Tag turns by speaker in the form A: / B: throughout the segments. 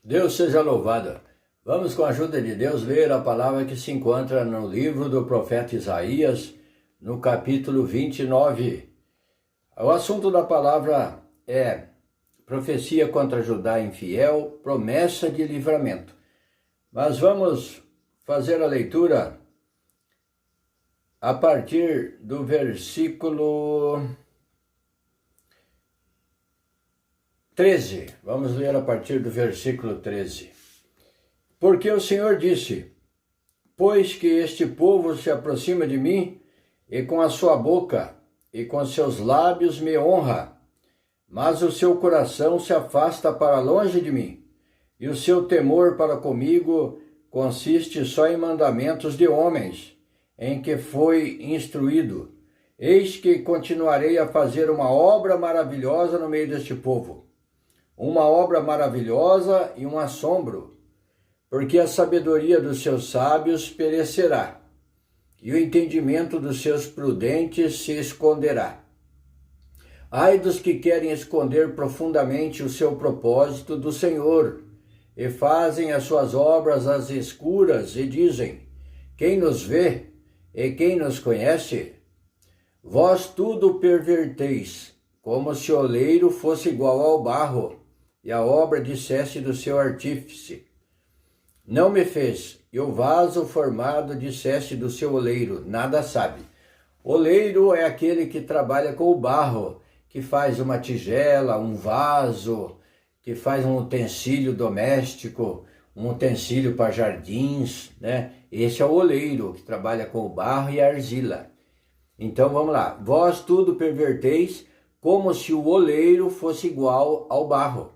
A: Deus seja louvado. Vamos, com a ajuda de Deus, ler a palavra que se encontra no livro do profeta Isaías, no capítulo 29. O assunto da palavra é profecia contra Judá infiel, promessa de livramento. Mas vamos fazer a leitura a partir do versículo 13. Vamos ler a partir do versículo 13. Porque o Senhor disse: pois que este povo se aproxima de mim, e com a sua boca e com seus lábios me honra, mas o seu coração se afasta para longe de mim, e o seu temor para comigo consiste só em mandamentos de homens, em que foi instruído. Eis que continuarei a fazer uma obra maravilhosa no meio deste povo, uma obra maravilhosa e um assombro, porque a sabedoria dos seus sábios perecerá, e o entendimento dos seus prudentes se esconderá. Ai dos que querem esconder profundamente o seu propósito do Senhor, e fazem as suas obras às escuras, e dizem: quem nos vê e quem nos conhece? Vós tudo perverteis, como se o oleiro fosse igual ao barro, e a obra dissesse do seu artífice: não me fez, e o vaso formado dissesse do seu oleiro: nada sabe. Oleiro é aquele que trabalha com o barro, que faz uma tigela, um vaso, que faz um utensílio doméstico, um utensílio para jardins, né? Esse é o oleiro, que trabalha com o barro e a argila. Então vamos lá. Vós tudo perverteis, como se o oleiro fosse igual ao barro,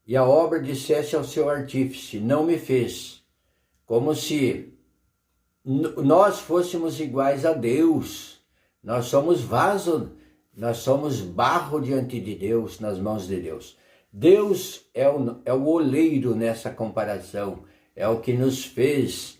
A: e a obra dissesse ao seu artífice: não me fez. Como se nós fôssemos iguais a Deus. Nós somos vaso, nós somos barro diante de Deus, nas mãos de Deus. Deus é o oleiro nessa comparação, é o que nos fez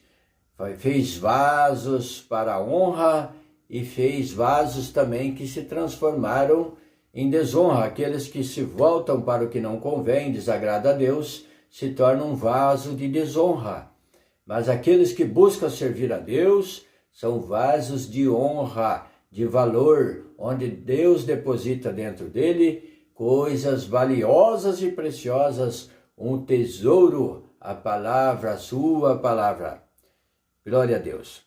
A: vasos para a honra e fez vasos também que se transformaram em desonra. Aqueles que se voltam para o que não convém, desagrada a Deus, se tornam um vaso de desonra. Mas aqueles que buscam servir a Deus são vasos de honra, de valor, onde Deus deposita dentro dele coisas valiosas e preciosas, um tesouro, a palavra, a sua palavra. Glória a Deus.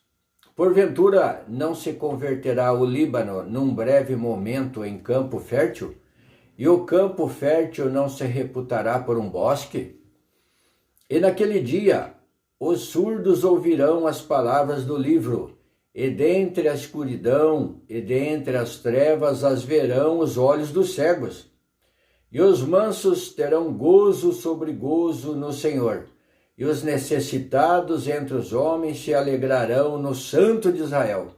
A: Porventura não se converterá o Líbano num breve momento em campo fértil? E o campo fértil não se reputará por um bosque? E naquele dia os surdos ouvirão as palavras do livro, e dentre a escuridão e dentre as trevas as verão os olhos dos cegos. E os mansos terão gozo sobre gozo no Senhor, e os necessitados entre os homens se alegrarão no Santo de Israel.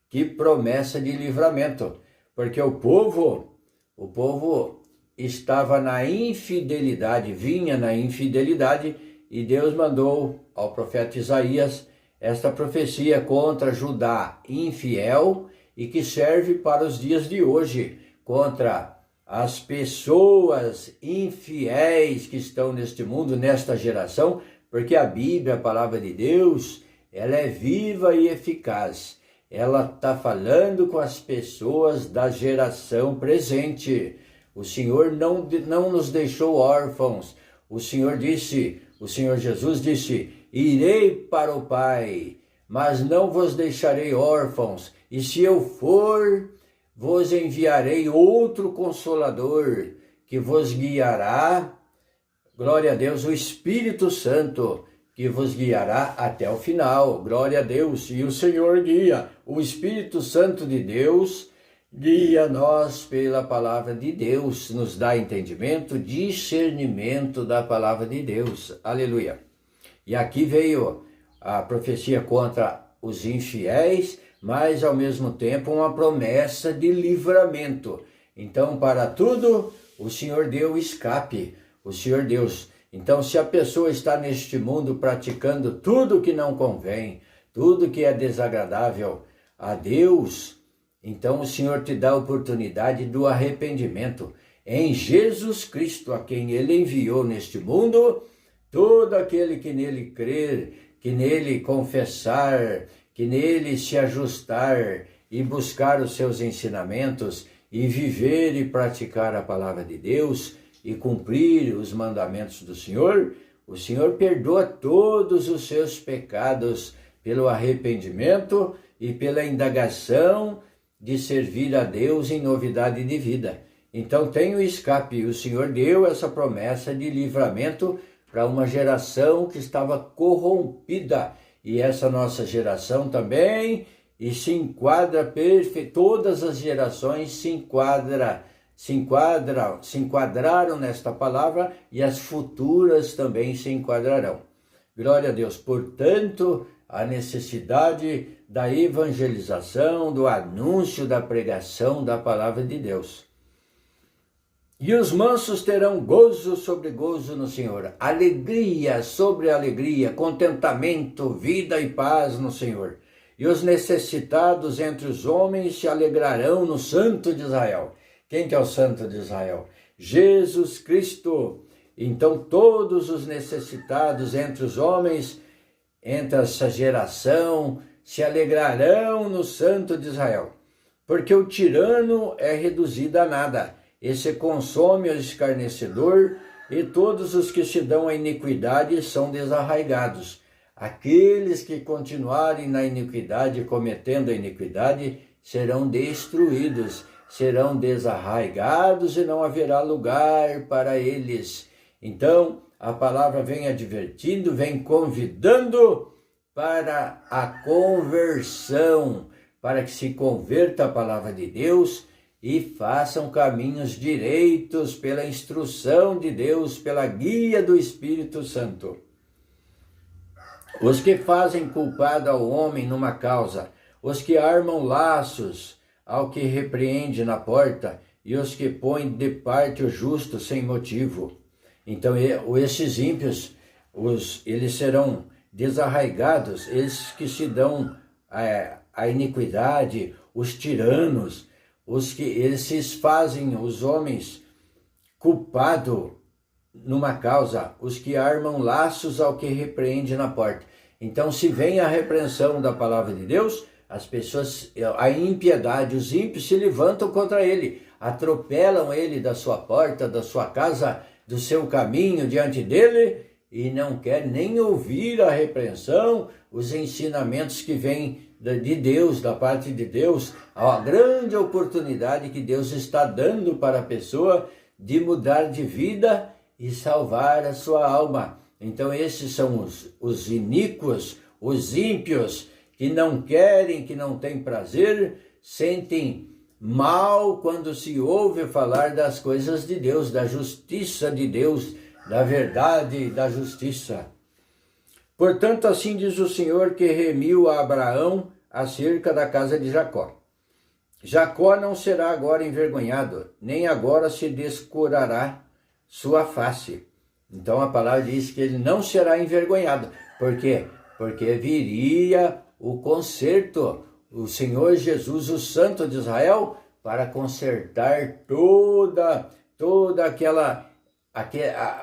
A: Que promessa de livramento! Porque o povo estava na infidelidade, vinha na infidelidade, e Deus mandou ao profeta Isaías esta profecia contra Judá infiel, e que serve para os dias de hoje, contra as pessoas infiéis que estão neste mundo, nesta geração, porque a Bíblia, a palavra de Deus, ela é viva e eficaz. Ela está falando com as pessoas da geração presente. O Senhor não nos deixou órfãos. O Senhor Jesus disse: irei para o Pai, mas não vos deixarei órfãos. E se eu for, vos enviarei outro Consolador, que vos guiará. Glória a Deus, o Espírito Santo, que vos guiará até o final. Glória a Deus. E o Senhor guia. O Espírito Santo de Deus guia nós pela palavra de Deus. Nos dá entendimento, discernimento da palavra de Deus. Aleluia. E aqui veio a profecia contra os infiéis, mas ao mesmo tempo uma promessa de livramento. Então, para tudo, o Senhor deu escape. O Senhor Deus. Então, se a pessoa está neste mundo praticando tudo que não convém, tudo que é desagradável a Deus, então o Senhor te dá a oportunidade do arrependimento. Em Jesus Cristo, a quem Ele enviou neste mundo, todo aquele que nele crer, que nele confessar, que nele se ajustar e buscar os seus ensinamentos e viver e praticar a palavra de Deus e cumprir os mandamentos do Senhor, o Senhor perdoa todos os seus pecados pelo arrependimento e pela indagação de servir a Deus em novidade de vida. Então tem o escape. O Senhor deu essa promessa de livramento para uma geração que estava corrompida. E essa nossa geração também, e se enquadra todas as gerações se enquadraram nesta palavra, e as futuras também se enquadrarão. Glória a Deus. Portanto, a necessidade da evangelização, do anúncio, da pregação da palavra de Deus. E os mansos terão gozo sobre gozo no Senhor, alegria sobre alegria, contentamento, vida e paz no Senhor. E os necessitados entre os homens se alegrarão no Santo de Israel. Quem que é o Santo de Israel? Jesus Cristo. Então todos os necessitados entre os homens, entre essa geração, se alegrarão no Santo de Israel. Porque o tirano é reduzido a nada. Esse consome o escarnecedor, e todos os que se dão à iniquidade são desarraigados. Aqueles que continuarem na iniquidade, cometendo a iniquidade, serão destruídos, serão desarraigados e não haverá lugar para eles. Então, a palavra vem advertindo, vem convidando para a conversão, para que se converta à palavra de Deus e façam caminhos direitos pela instrução de Deus, pela guia do Espírito Santo. Os que fazem culpado ao homem numa causa, os que armam laços ao que repreende na porta, e os que põem de parte o justo sem motivo. Então, esses ímpios, eles serão desarraigados, esses que se dão à iniquidade, os tiranos, eles fazem os homens culpados numa causa, os que armam laços ao que repreende na porta. Então, se vem a repreensão da palavra de Deus, as pessoas, a impiedade, os ímpios se levantam contra ele, atropelam ele da sua porta, da sua casa, do seu caminho diante dele, e não quer nem ouvir a repreensão, os ensinamentos que vêm de Deus, da parte de Deus, a grande oportunidade que Deus está dando para a pessoa de mudar de vida e salvar a sua alma. Então esses são os iníquos, os ímpios, que não querem, que não têm prazer, sentem mal quando se ouve falar das coisas de Deus, da justiça de Deus, da verdade e da justiça. Portanto, assim diz o Senhor, que remiu a Abraão acerca da casa de Jacó. Jacó não será agora envergonhado, nem agora se descurará sua face. Então a palavra diz que ele não será envergonhado. Por quê? Porque viria o conserto, o Senhor Jesus, o Santo de Israel, para consertar toda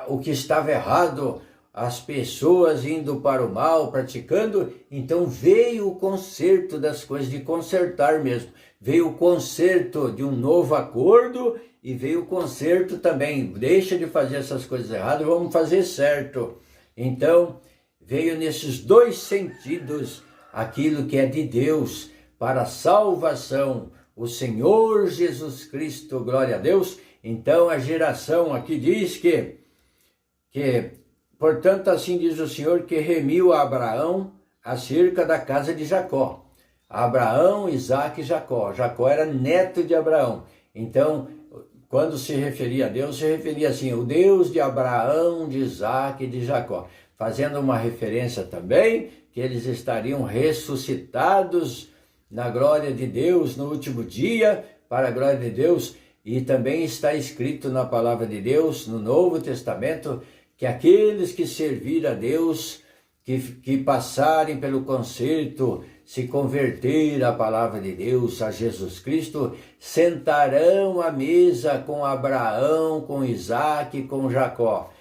A: o que estava errado, as pessoas indo para o mal, praticando. Então veio o conserto das coisas, de consertar mesmo. Veio o conserto de um novo acordo e veio o conserto também. Deixa de fazer essas coisas erradas, vamos fazer certo. Então veio nesses dois sentidos aquilo que é de Deus para a salvação, o Senhor Jesus Cristo, glória a Deus. Então a geração aqui diz que portanto, assim diz o Senhor, que remiu a Abraão acerca da casa de Jacó. Abraão, Isaque e Jacó. Jacó era neto de Abraão. Então, quando se referia a Deus, se referia assim, o Deus de Abraão, de Isaque e de Jacó. Fazendo uma referência também que eles estariam ressuscitados na glória de Deus no último dia, para a glória de Deus. E também está escrito na palavra de Deus, no Novo Testamento, que aqueles que servir a Deus, que passarem pelo conserto, se converter à palavra de Deus, a Jesus Cristo, sentarão à mesa com Abraão, com Isaque, com Jacó.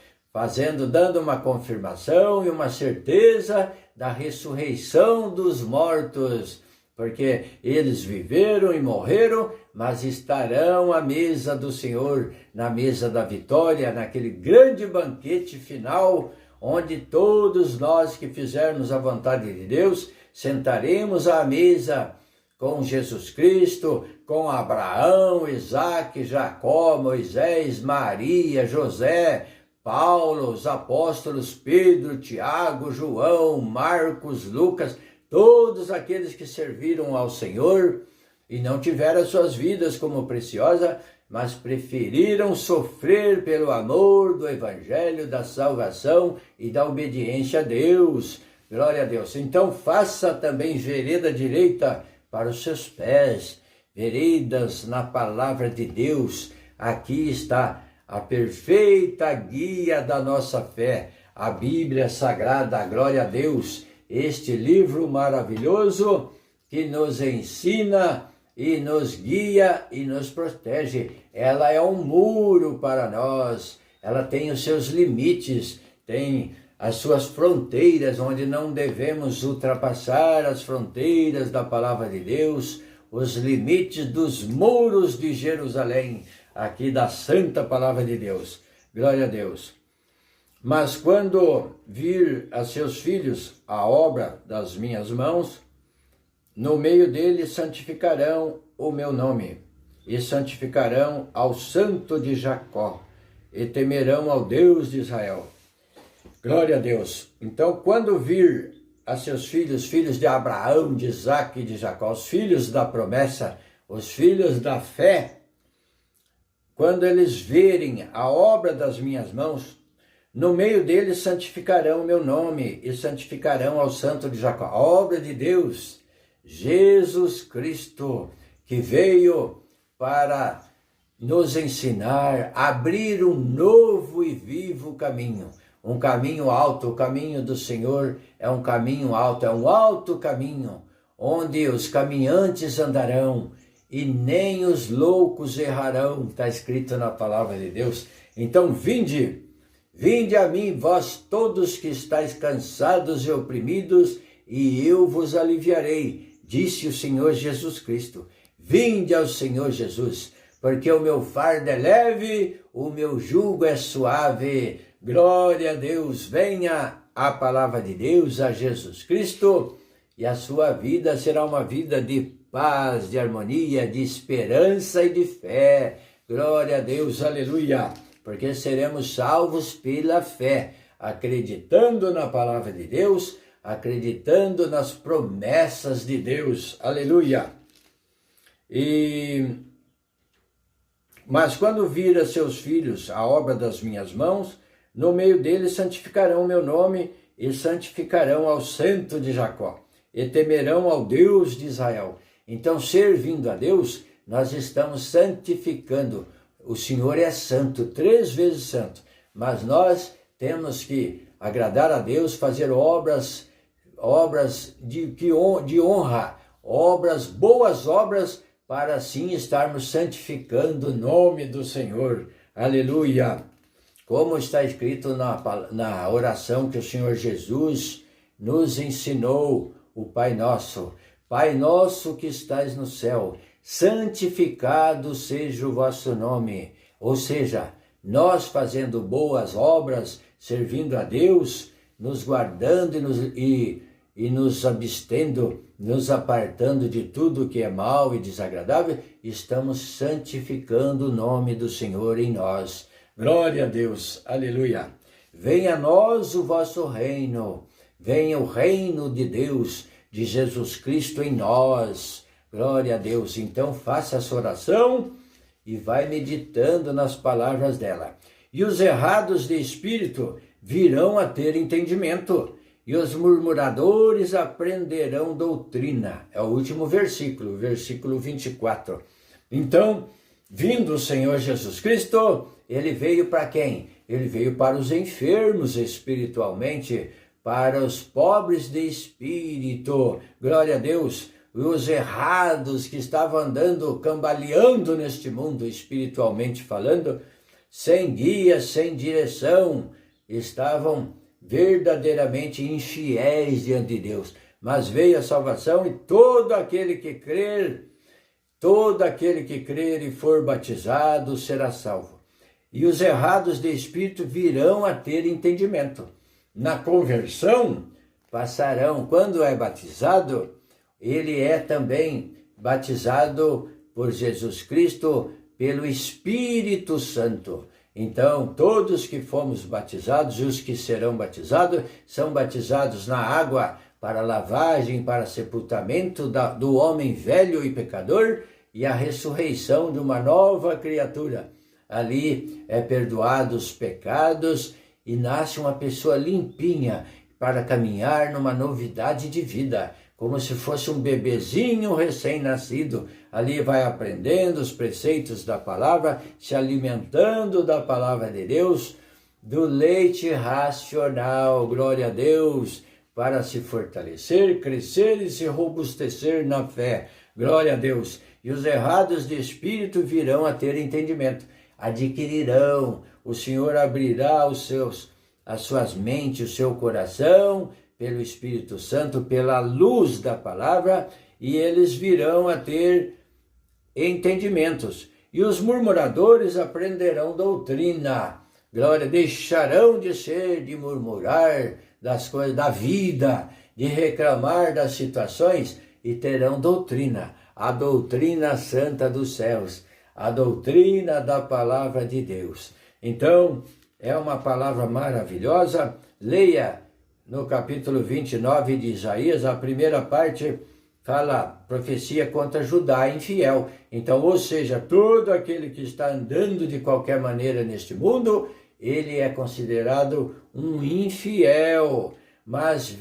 A: dando uma confirmação e uma certeza da ressurreição dos mortos, porque eles viveram e morreram, mas estarão à mesa do Senhor, na mesa da vitória, naquele grande banquete final, onde todos nós que fizermos a vontade de Deus, sentaremos à mesa com Jesus Cristo, com Abraão, Isaque, Jacó, Moisés, Maria, José, Paulo, os apóstolos Pedro, Tiago, João, Marcos, Lucas, todos aqueles que serviram ao Senhor e não tiveram suas vidas como preciosa, mas preferiram sofrer pelo amor do Evangelho, da salvação e da obediência a Deus. Glória a Deus. Então faça também vereda direita para os seus pés, veredas na palavra de Deus. Aqui está a perfeita guia da nossa fé, a Bíblia Sagrada, glória a Deus, este livro maravilhoso que nos ensina e nos guia e nos protege. Ela é um muro para nós, ela tem os seus limites, tem as suas fronteiras, onde não devemos ultrapassar as fronteiras da palavra de Deus, os limites dos muros de Jerusalém, aqui da santa palavra de Deus. Glória a Deus. Mas quando vir a seus filhos a obra das minhas mãos, no meio deles santificarão o meu nome, e santificarão ao Santo de Jacó, e temerão ao Deus de Israel. Glória a Deus. Então, quando vir a seus filhos, filhos de Abraão, de Isaque e de Jacó, os filhos da promessa, os filhos da fé, quando eles verem a obra das minhas mãos, no meio deles santificarão o meu nome e santificarão ao Santo de Jacó. A obra de Deus, Jesus Cristo, que veio para nos ensinar, abrir um novo e vivo caminho. Um caminho alto, o caminho do Senhor é um caminho alto, é um alto caminho, onde os caminhantes andarão e nem os loucos errarão, está escrito na palavra de Deus. Então vinde a mim, vós todos que estáis cansados e oprimidos, e eu vos aliviarei, disse o Senhor Jesus Cristo. Vinde ao Senhor Jesus, porque o meu fardo é leve, o meu jugo é suave. Glória a Deus, venha a palavra de Deus, a Jesus Cristo, e a sua vida será uma vida de paz, de harmonia, de esperança e de fé. Glória a Deus, aleluia, porque seremos salvos pela fé, acreditando na palavra de Deus, acreditando nas promessas de Deus, aleluia. Mas quando vir a seus filhos a obra das minhas mãos, no meio deles santificarão o meu nome e santificarão ao Santo de Jacó, e temerão ao Deus de Israel. Então, servindo a Deus, nós estamos santificando. O Senhor é santo, 3 vezes santo, mas nós temos que agradar a Deus, fazer obras de honra, boas obras, para assim estarmos santificando o nome do Senhor. Aleluia! Como está escrito na oração que o Senhor Jesus nos ensinou, o Pai Nosso. Pai nosso que estais no céu, santificado seja o vosso nome. Ou seja, nós fazendo boas obras, servindo a Deus, nos guardando e nos abstendo, nos apartando de tudo que é mal e desagradável, estamos santificando o nome do Senhor em nós. Glória a Deus, aleluia. Venha a nós o vosso reino, venha o reino de Deus, de Jesus Cristo em nós. Glória a Deus. Então faça essa oração e vai meditando nas palavras dela. E os errados de espírito virão a ter entendimento, e os murmuradores aprenderão doutrina. É o último versículo, versículo 24. Então, vindo o Senhor Jesus Cristo, ele veio para quem? Ele veio para os enfermos espiritualmente, para os pobres de espírito. Glória a Deus. Os errados que estavam andando, cambaleando neste mundo espiritualmente falando, sem guia, sem direção, estavam verdadeiramente infiéis diante de Deus. Mas veio a salvação e todo aquele que crer e for batizado será salvo. E os errados de espírito virão a ter entendimento. Na conversão, passarão, quando é batizado, ele é também batizado por Jesus Cristo, pelo Espírito Santo. Então, todos que fomos batizados e os que serão batizados, são batizados na água para lavagem, para sepultamento do homem velho e pecador e a ressurreição de uma nova criatura. Ali é perdoado os pecados e nasce uma pessoa limpinha para caminhar numa novidade de vida, como se fosse um bebezinho recém-nascido. Ali vai aprendendo os preceitos da palavra, se alimentando da palavra de Deus, do leite racional, glória a Deus, para se fortalecer, crescer e se robustecer na fé, glória a Deus. E os errados de espírito virão a ter entendimento, adquirirão, o Senhor abrirá as suas mentes, o seu coração, pelo Espírito Santo, pela luz da palavra, e eles virão a ter entendimentos. E os murmuradores aprenderão doutrina. Glória, deixarão de murmurar das coisas da vida, de reclamar das situações, e terão doutrina, a doutrina santa dos céus, a doutrina da palavra de Deus. Então, é uma palavra maravilhosa. Leia no capítulo 29 de Isaías, a primeira parte fala profecia contra Judá infiel. Então, ou seja, todo aquele que está andando de qualquer maneira neste mundo, ele é considerado um infiel. Mas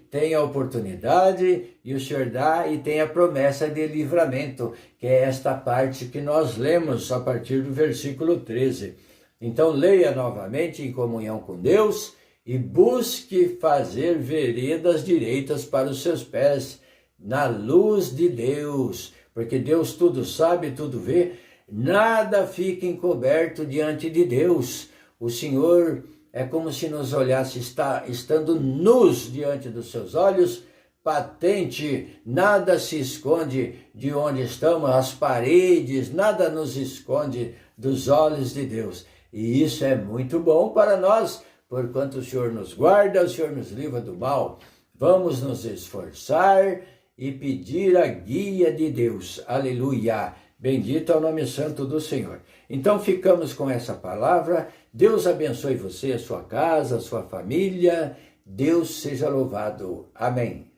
A: tem a oportunidade e o Senhor dá e tem a promessa de livramento, que é esta parte que nós lemos a partir do versículo 13. Então leia novamente em comunhão com Deus e busque fazer veredas direitas para os seus pés, na luz de Deus, porque Deus tudo sabe, tudo vê, nada fica encoberto diante de Deus. O Senhor é como se nos olhasse, estando nus diante dos seus olhos, patente, nada se esconde de onde estamos, as paredes, nada nos esconde dos olhos de Deus. E isso é muito bom para nós, porquanto o Senhor nos guarda, o Senhor nos livra do mal. Vamos nos esforçar e pedir a guia de Deus. Aleluia! Bendito é o nome santo do Senhor. Então ficamos com essa palavra. Deus abençoe você, a sua casa, a sua família. Deus seja louvado. Amém.